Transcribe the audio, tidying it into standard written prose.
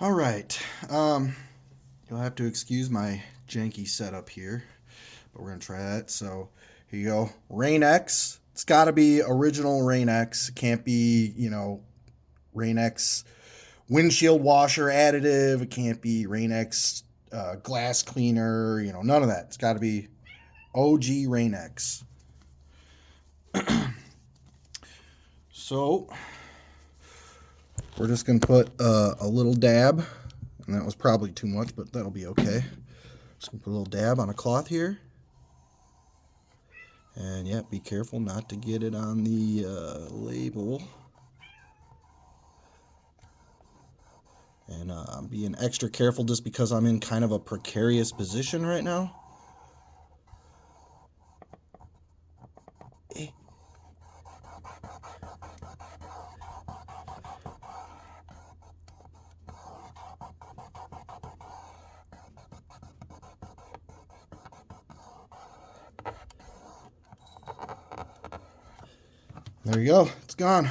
All right. You'll have to excuse my janky setup here, but we're gonna try that. So here you go. Rain-X. It's got to be original Rain-X. It can't be, Rain-X windshield washer additive. It can't be Rain-X glass cleaner. None of that. It's got to be OG Rain-X. So we're just gonna put a little dab, and that was probably too much, but that'll be okay. Just gonna put a little dab on a cloth here, and yeah, be careful not to get it on the label. And I'm being extra careful just because I'm in kind of a precarious position right now. There you go. It's gone.